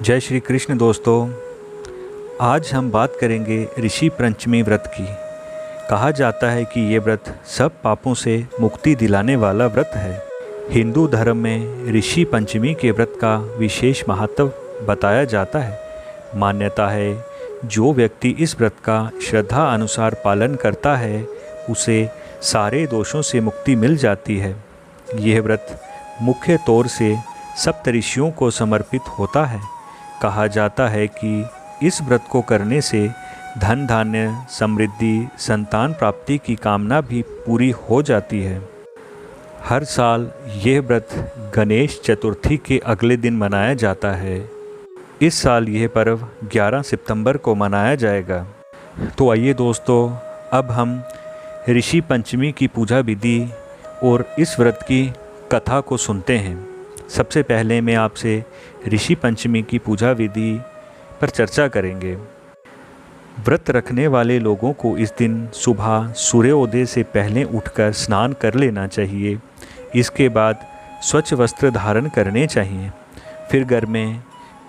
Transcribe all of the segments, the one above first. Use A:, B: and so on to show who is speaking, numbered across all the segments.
A: जय श्री कृष्ण दोस्तों। आज हम बात करेंगे ऋषि पंचमी व्रत की। कहा जाता है कि ये व्रत सब पापों से मुक्ति दिलाने वाला व्रत है। हिंदू धर्म में ऋषि पंचमी के व्रत का विशेष महत्व बताया जाता है। मान्यता है जो व्यक्ति इस व्रत का श्रद्धा अनुसार पालन करता है उसे सारे दोषों से मुक्ति मिल जाती है। यह व्रत मुख्य तौर से सप्तऋषियों को समर्पित होता है। कहा जाता है कि इस व्रत को करने से धन धान्य समृद्धि संतान प्राप्ति की कामना भी पूरी हो जाती है। हर साल यह व्रत गणेश चतुर्थी के अगले दिन मनाया जाता है। इस साल यह पर्व 11 सितंबर को मनाया जाएगा। तो आइए दोस्तों, अब हम ऋषि पंचमी की पूजा विधि और इस व्रत की कथा को सुनते हैं। सबसे पहले मैं आपसे ऋषि पंचमी की पूजा विधि पर चर्चा करेंगे। व्रत रखने वाले लोगों को इस दिन सुबह सूर्योदय से पहले उठकर स्नान कर लेना चाहिए। इसके बाद स्वच्छ वस्त्र धारण करने चाहिए। फिर घर में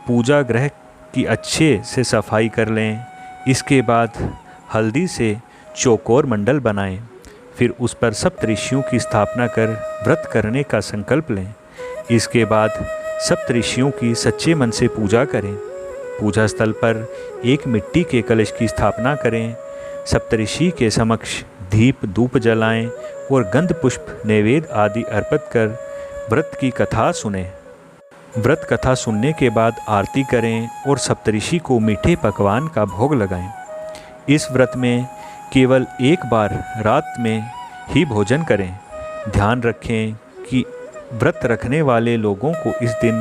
A: पूजा गृह की अच्छे से सफाई कर लें। इसके बाद हल्दी से चौकोर मंडल बनाएं। फिर उस पर सप्तऋषियों की स्थापना कर व्रत करने का संकल्प लें। इसके बाद सप्तऋषियों की सच्चे मन से पूजा करें। पूजा स्थल पर एक मिट्टी के कलश की स्थापना करें। सप्तऋषि के समक्ष दीप धूप जलाएं और गंध पुष्प नैवेद्य आदि अर्पित कर व्रत की कथा सुनें। व्रत कथा सुनने के बाद आरती करें और सप्तऋषि को मीठे पकवान का भोग लगाएं। इस व्रत में केवल एक बार रात में ही भोजन करें। ध्यान रखें कि व्रत रखने वाले लोगों को इस दिन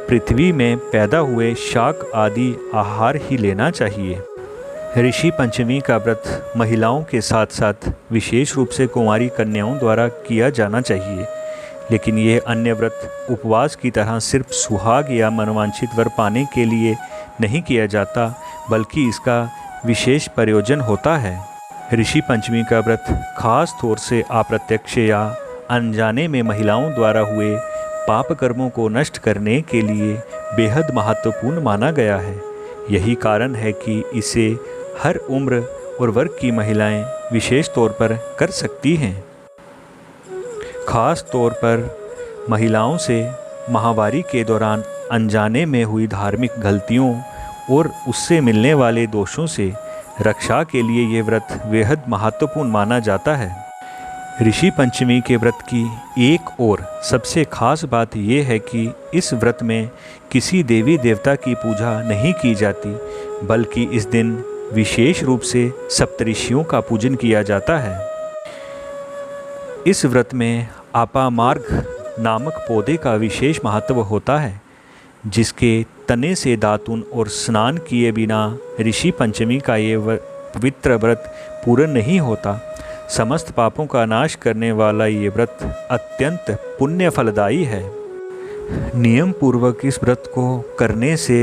A: पृथ्वी में पैदा हुए शाक आदि आहार ही लेना चाहिए। ऋषि पंचमी का व्रत महिलाओं के साथ साथ विशेष रूप से कुंवारी कन्याओं द्वारा किया जाना चाहिए। लेकिन यह अन्य व्रत उपवास की तरह सिर्फ सुहाग या मनोवांछित वर पाने के लिए नहीं किया जाता, बल्कि इसका विशेष प्रयोजन होता है। ऋषि पंचमी का व्रत खास तौर से अप्रत्यक्ष या अनजाने में महिलाओं द्वारा हुए पाप कर्मों को नष्ट करने के लिए बेहद महत्वपूर्ण माना गया है। यही कारण है कि इसे हर उम्र और वर्ग की महिलाएं विशेष तौर पर कर सकती हैं। खास तौर पर महिलाओं से माहवारी के दौरान अनजाने में हुई धार्मिक गलतियों और उससे मिलने वाले दोषों से रक्षा के लिए ये व्रत बेहद महत्वपूर्ण माना जाता है। ऋषि पंचमी के व्रत की एक और सबसे खास बात यह है कि इस व्रत में किसी देवी देवता की पूजा नहीं की जाती, बल्कि इस दिन विशेष रूप से सप्तऋषियों का पूजन किया जाता है। इस व्रत में अपामार्ग नामक पौधे का विशेष महत्व होता है, जिसके तने से दातुन और स्नान किए बिना ऋषि पंचमी का ये पवित्र व्रत पूर्ण नहीं होता। समस्त पापों का नाश करने वाला ये व्रत अत्यंत पुण्य फलदायी है। नियम पूर्वक इस व्रत को करने से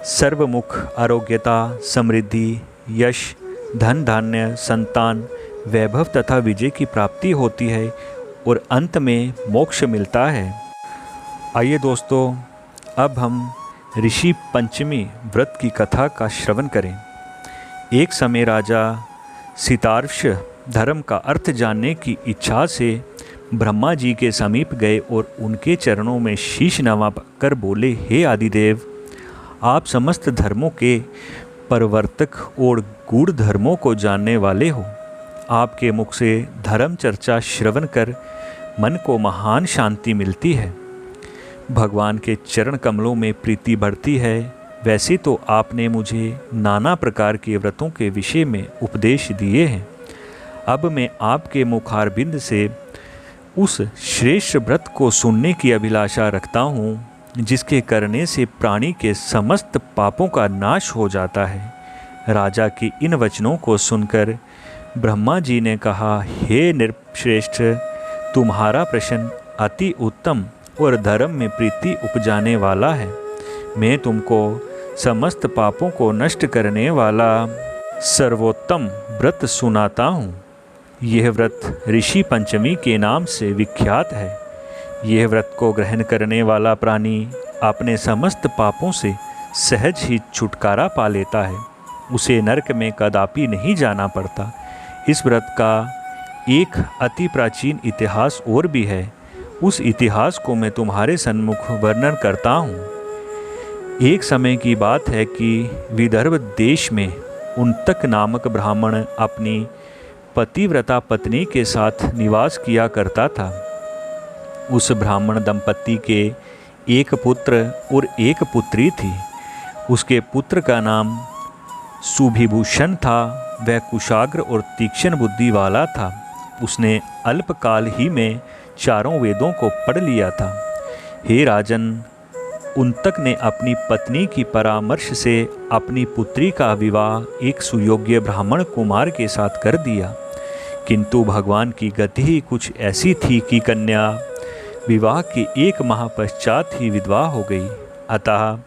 A: सर्वमुख आरोग्यता, समृद्धि, यश, धन धान्य, संतान, वैभव तथा विजय की प्राप्ति होती है और अंत में मोक्ष मिलता है। आइए दोस्तों, अब हम ऋषि पंचमी व्रत की कथा का श्रवण करें। एक समय राजा सितार्क्ष धर्म का अर्थ जानने की इच्छा से ब्रह्मा जी के समीप गए और उनके चरणों में शीश नवा कर बोले, हे आदिदेव, आप समस्त धर्मों के प्रवर्तक और गूढ़ धर्मों को जानने वाले हो। आपके मुख से धर्म चर्चा श्रवण कर मन को महान शांति मिलती है। भगवान के चरण कमलों में प्रीति बढ़ती है। वैसे तो आपने मुझे नाना प्रकार के व्रतों के विषय में उपदेश दिए हैं। अब मैं आपके मुखारबिंद से उस श्रेष्ठ व्रत को सुनने की अभिलाषा रखता हूँ, जिसके करने से प्राणी के समस्त पापों का नाश हो जाता है। राजा के इन वचनों को सुनकर ब्रह्मा जी ने कहा, हे नृपश्रेष्ठ, तुम्हारा प्रश्न अति उत्तम और धर्म में प्रीति उपजाने वाला है। मैं तुमको समस्त पापों को नष्ट करने वाला सर्वोत्तम व्रत सुनाता हूँ। यह व्रत ऋषि पंचमी के नाम से विख्यात है। यह व्रत को ग्रहण करने वाला प्राणी अपने समस्त पापों से सहज ही छुटकारा पा लेता है, उसे नरक में कदापि नहीं जाना पड़ता। इस व्रत का एक अति प्राचीन इतिहास और भी है। उस इतिहास को मैं तुम्हारे सन्मुख वर्णन करता हूँ। एक समय की बात है कि विदर्भ देश में उन्तक नामक ब्राह्मण अपनी पतिव्रता पत्नी के साथ निवास किया करता था। उस ब्राह्मण दंपति के एक पुत्र और एक पुत्री थी। उसके पुत्र का नाम सुभिभूषण था। वह कुशाग्र और तीक्ष्ण बुद्धि वाला था। उसने अल्पकाल ही में चारों वेदों को पढ़ लिया था। हे राजन, उन्तक ने अपनी पत्नी की परामर्श से अपनी पुत्री का विवाह एक सुयोग्य ब्राह्मण कुमार के साथ कर दिया, किंतु भगवान की गति ही कुछ ऐसी थी कि कन्या विवाह के 1 माह पश्चात ही विधवा हो गई। अतः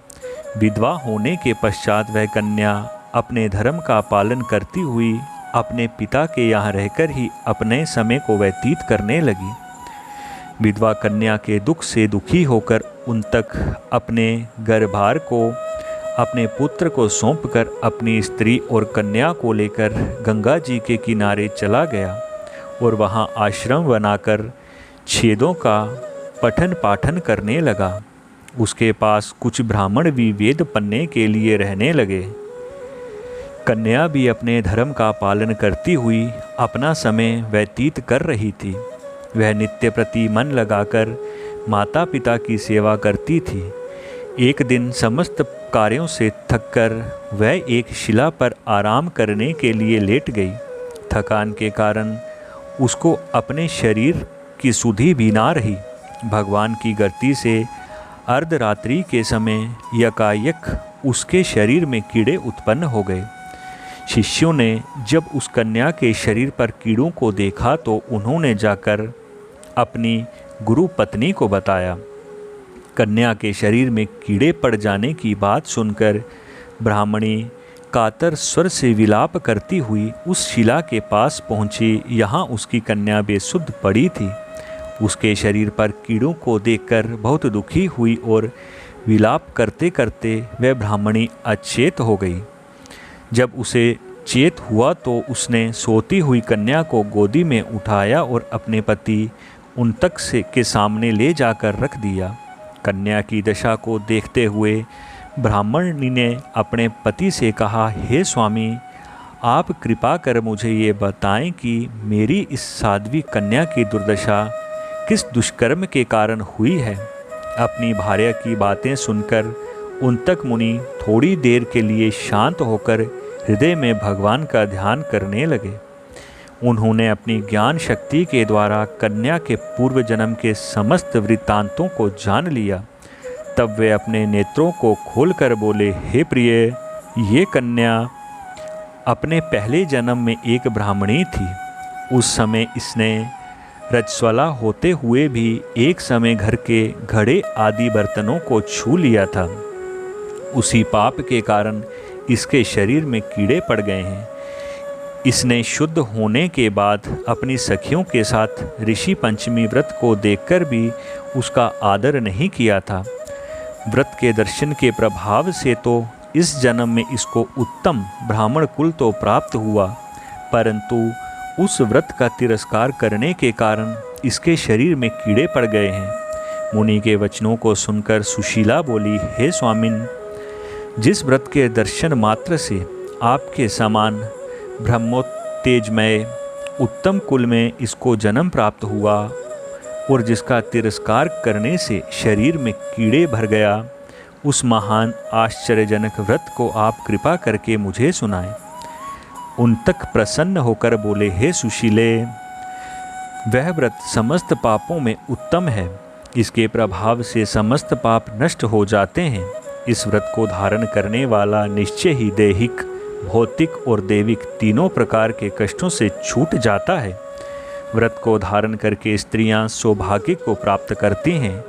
A: विधवा होने के पश्चात वह कन्या अपने धर्म का पालन करती हुई अपने पिता के यहाँ रहकर ही अपने समय को व्यतीत करने लगी। विधवा कन्या के दुख से दुखी होकर उन्तक अपने गर्भार को अपने पुत्र को सौंपकर अपनी स्त्री और कन्या को लेकर गंगा जी के किनारे चला गया और वहाँ आश्रम बनाकर छेदों का पठन पाठन करने लगा। उसके पास कुछ ब्राह्मण भी वेद पढ़ने के लिए रहने लगे। कन्या भी अपने धर्म का पालन करती हुई अपना समय व्यतीत कर रही थी। वह नित्य प्रति मन लगाकर माता पिता की सेवा करती थी। एक दिन समस्त कार्यों से थककर वह एक शिला पर आराम करने के लिए लेट गई। थकान के कारण उसको अपने शरीर की सुधि भी ना रही। भगवान की गति से अर्धरात्रि के समय यकायक उसके शरीर में कीड़े उत्पन्न हो गए। शिष्यों ने जब उस कन्या के शरीर पर कीड़ों को देखा तो उन्होंने जाकर अपनी गुरु पत्नी को बताया। कन्या के शरीर में कीड़े पड़ जाने की बात सुनकर ब्राह्मणी कातर स्वर से विलाप करती हुई उस शिला के पास पहुंची। यहाँ उसकी कन्या बेसुध पड़ी थी। उसके शरीर पर कीड़ों को देखकर बहुत दुखी हुई और विलाप करते करते वह ब्राह्मणी अचेत हो गई। जब उसे चेत हुआ तो उसने सोती हुई कन्या को गोदी में उठाया और अपने पति उन्तक के सामने ले जाकर रख दिया। कन्या की दशा को देखते हुए ब्राह्मणी ने अपने पति से कहा, हे स्वामी, आप कृपा कर मुझे ये बताएं कि मेरी इस साध्वी कन्या की दुर्दशा किस दुष्कर्म के कारण हुई है। अपनी भार्या की बातें सुनकर उन्तक मुनि थोड़ी देर के लिए शांत होकर हृदय में भगवान का ध्यान करने लगे। उन्होंने अपनी ज्ञान शक्ति के द्वारा कन्या के पूर्व जन्म के समस्त वृत्तांतों को जान लिया। तब वे अपने नेत्रों को खोलकर बोले, हे प्रिय, ये कन्या अपने पहले जन्म में एक ब्राह्मणी थी। उस समय इसने रजस्वला होते हुए भी एक समय घर के घड़े आदि बर्तनों को छू लिया था। उसी पाप के कारण इसके शरीर में कीड़े पड़ गए हैं। इसने शुद्ध होने के बाद अपनी सखियों के साथ ऋषि पंचमी व्रत को देखकर भी उसका आदर नहीं किया था। व्रत के दर्शन के प्रभाव से तो इस जन्म में इसको उत्तम ब्राह्मण कुल तो प्राप्त हुआ, परंतु उस व्रत का तिरस्कार करने के कारण इसके शरीर में कीड़े पड़ गए हैं। मुनि के वचनों को सुनकर सुशीला बोली, हे स्वामिन, जिस व्रत के दर्शन मात्र से आपके समान ब्रह्मोत्तेजमय उत्तम कुल में इसको जन्म प्राप्त हुआ और जिसका तिरस्कार करने से शरीर में कीड़े भर गया, उस महान आश्चर्यजनक व्रत को आप कृपा करके मुझे सुनाएं। उन्तक प्रसन्न होकर बोले, हे सुशीले, वह व्रत समस्त पापों में उत्तम है। इसके प्रभाव से समस्त पाप नष्ट हो जाते हैं। इस व्रत को धारण करने वाला निश्चय ही दैहिक, भौतिक और दैविक तीनों प्रकार के कष्टों से छूट जाता है। व्रत को धारण करके स्त्रियां सौभाग्य को प्राप्त करती हैं।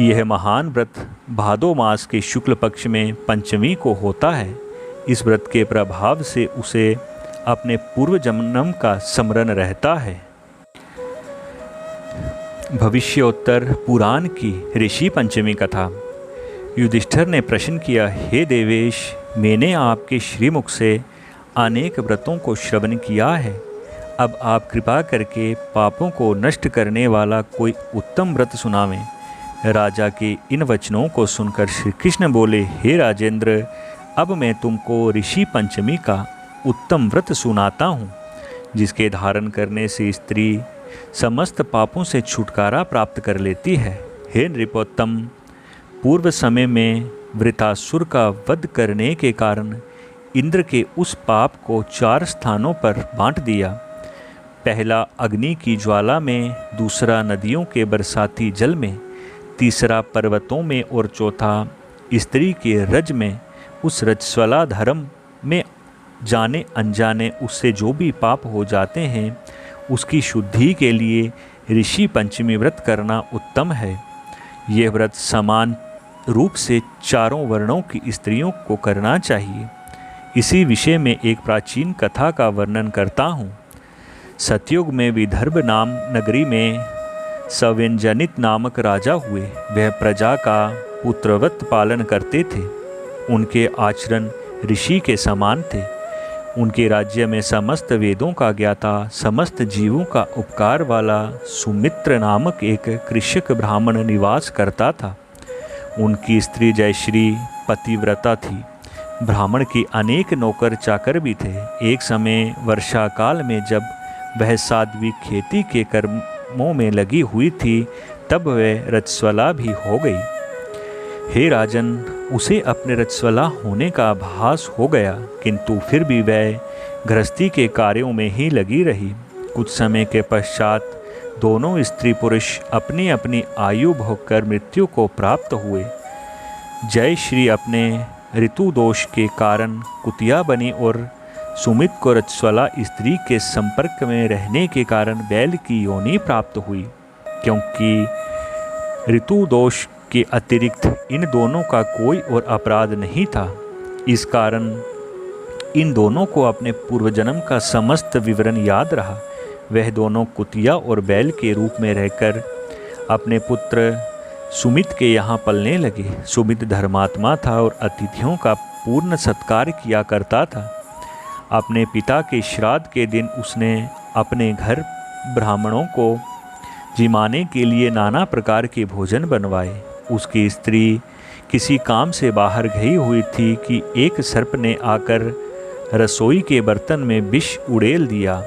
A: यह महान व्रत भादो मास के शुक्ल पक्ष में पंचमी को होता है। इस व्रत के प्रभाव से उसे अपने पूर्व जन्म का स्मरण रहता है। भविष्योत्तर पुराण की ऋषि पंचमी कथा। युधिष्ठिर ने प्रश्न किया, हे देवेश, मैंने आपके श्रीमुख से अनेक व्रतों को श्रवण किया है। अब आप कृपा करके पापों को नष्ट करने वाला कोई उत्तम व्रत सुनावें। राजा के इन वचनों को सुनकर श्री कृष्ण बोले, हे राजेंद्र, अब मैं तुमको ऋषि पंचमी का उत्तम व्रत सुनाता हूँ, जिसके धारण करने से स्त्री समस्त पापों से छुटकारा प्राप्त कर लेती है। हे नृपोत्तम, पूर्व समय में वृतासुर का वध करने के कारण इंद्र के उस पाप को 4 स्थानों पर बांट दिया। पहला अग्नि की ज्वाला में, दूसरा नदियों के बरसाती जल में, तीसरा पर्वतों में और चौथा स्त्री के रज में। उस रजस्वला धर्म में जाने अनजाने उससे जो भी पाप हो जाते हैं, उसकी शुद्धि के लिए ऋषि पंचमी व्रत करना उत्तम है। यह व्रत समान रूप से 4 वर्णों की स्त्रियों को करना चाहिए। इसी विषय में एक प्राचीन कथा का वर्णन करता हूँ। सतयुग में विदर्भ नाम नगरी में सव्यंजनित नामक राजा हुए। वह प्रजा का पुत्रवत पालन करते थे। उनके आचरण ऋषि के समान थे। उनके राज्य में समस्त वेदों का ज्ञाता, समस्त जीवों का उपकार वाला सुमित्र नामक एक कृषक ब्राह्मण निवास करता था। उनकी स्त्री जयश्री पतिव्रता थी। ब्राह्मण के अनेक नौकर चाकर भी थे। एक समय वर्षा काल में जब वह साध्वी खेती के कर्मों में लगी हुई थी, तब वह रजस्वला भी हो गई। हे राजन, उसे अपने रजस्वला होने का आभास हो गया, किंतु फिर भी वह गृहस्थी के कार्यों में ही लगी रही। कुछ समय के पश्चात दोनों स्त्री पुरुष अपनी अपनी आयु भोग कर मृत्यु को प्राप्त हुए। जय श्री अपने ऋतु दोष के कारण कुतिया बनी और सुमित को रजस्वला स्त्री के संपर्क में रहने के कारण बैल की योनि प्राप्त हुई। क्योंकि ऋतु दोष के अतिरिक्त इन दोनों का कोई और अपराध नहीं था, इस कारण इन दोनों को अपने पूर्वजन्म का समस्त विवरण याद रहा। वह दोनों कुतिया और बैल के रूप में रहकर अपने पुत्र सुमित के यहाँ पलने लगे। सुमित धर्मात्मा था और अतिथियों का पूर्ण सत्कार किया करता था। अपने पिता के श्राद्ध के दिन उसने अपने घर ब्राह्मणों को जिमाने के लिए नाना प्रकार के भोजन बनवाए। उसकी स्त्री किसी काम से बाहर गई हुई थी कि एक सर्प ने आकर रसोई के बर्तन में विष उड़ेल दिया।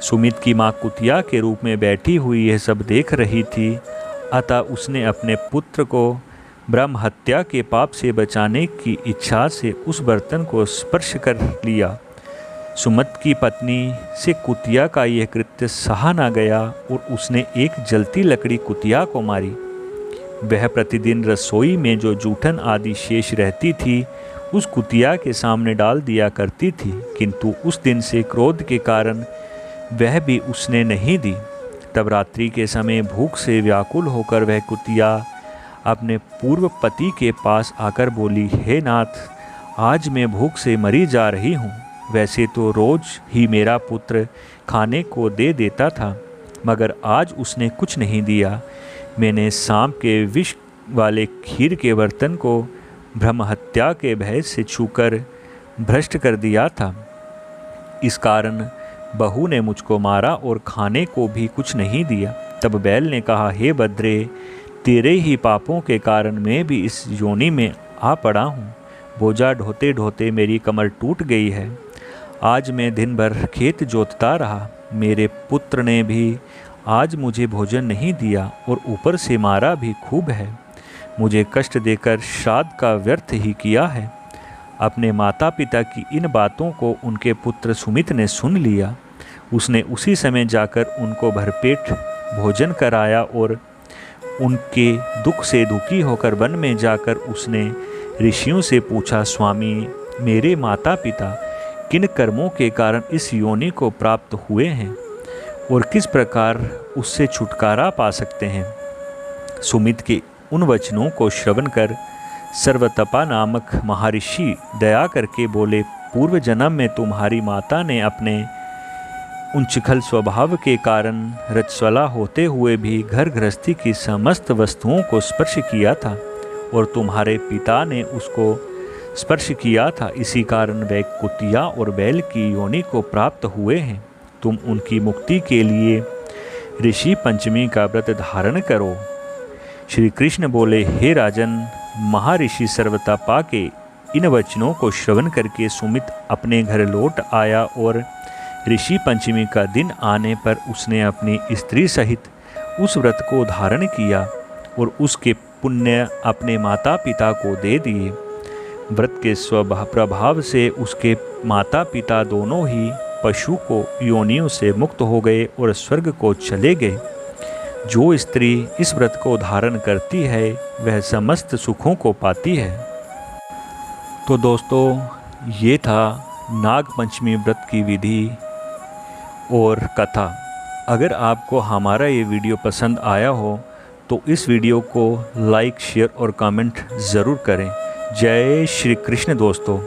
A: सुमित की माँ कुतिया के रूप में बैठी हुई यह सब देख रही थी, अतः उसने अपने पुत्र को ब्रह्म हत्या के पाप से बचाने की इच्छा से उस बर्तन को स्पर्श कर लिया। सुमित की पत्नी से कुतिया का यह कृत्य सहा न गया और उसने एक जलती लकड़ी कुतिया को मारी। वह प्रतिदिन रसोई में जो जूठन आदि शेष रहती थी उस कुतिया के सामने डाल दिया करती थी, किंतु उस दिन से क्रोध के कारण वह भी उसने नहीं दी। तब रात्रि के समय भूख से व्याकुल होकर वह कुतिया अपने पूर्व पति के पास आकर बोली, हे नाथ, आज मैं भूख से मरी जा रही हूँ। वैसे तो रोज ही मेरा पुत्र खाने को दे देता था, मगर आज उसने कुछ नहीं दिया। मैंने सांप के विष वाले खीर के बर्तन को ब्रह्म हत्या के भय से छूकर भ्रष्ट कर दिया था। इस कारण बहू ने मुझको मारा और खाने को भी कुछ नहीं दिया। तब बैल ने कहा, हे बद्रे, तेरे ही पापों के कारण मैं भी इस योनि में आ पड़ा हूँ। बोझा ढोते ढोते मेरी कमर टूट गई है। आज मैं दिन भर खेत जोतता रहा। मेरे पुत्र ने भी आज मुझे भोजन नहीं दिया और ऊपर से मारा भी खूब है। मुझे कष्ट देकर श्राद्ध का व्यर्थ ही किया है। अपने माता पिता की इन बातों को उनके पुत्र सुमित ने सुन लिया। उसने उसी समय जाकर उनको भरपेट भोजन कराया और उनके दुख से दुखी होकर वन में जाकर उसने ऋषियों से पूछा, स्वामी, मेरे माता पिता किन कर्मों के कारण इस योनि को प्राप्त हुए हैं और किस प्रकार उससे छुटकारा पा सकते हैं। सुमित के उन वचनों को श्रवण कर सर्वतपा नामक महर्षि दया करके बोले, पूर्व जन्म में तुम्हारी माता ने अपने उच्चखल स्वभाव के कारण रजस्वला होते हुए भी घर गृहस्थी की समस्त वस्तुओं को स्पर्श किया था और तुम्हारे पिता ने उसको स्पर्श किया था, इसी कारण वे कुतिया और बैल की योनि को प्राप्त हुए हैं। तुम उनकी मुक्ति के लिए ऋषि पंचमी का व्रत धारण करो। श्री कृष्ण बोले, हे राजन, महर्षि सर्वतापा के इन वचनों को श्रवण करके सुमित अपने घर लौट आया और ऋषि पंचमी का दिन आने पर उसने अपनी स्त्री सहित उस व्रत को धारण किया और उसके पुण्य अपने माता पिता को दे दिए। व्रत के प्रभाव से उसके माता पिता दोनों ही पशु को योनियों से मुक्त हो गए और स्वर्ग को चले गए। जो स्त्री इस व्रत को धारण करती है वह समस्त सुखों को पाती है। तो दोस्तों, ये था नाग पंचमी व्रत की विधि और कथा। अगर आपको हमारा ये वीडियो पसंद आया हो तो इस वीडियो को लाइक, शेयर और कमेंट ज़रूर करें। जय श्री कृष्ण दोस्तों।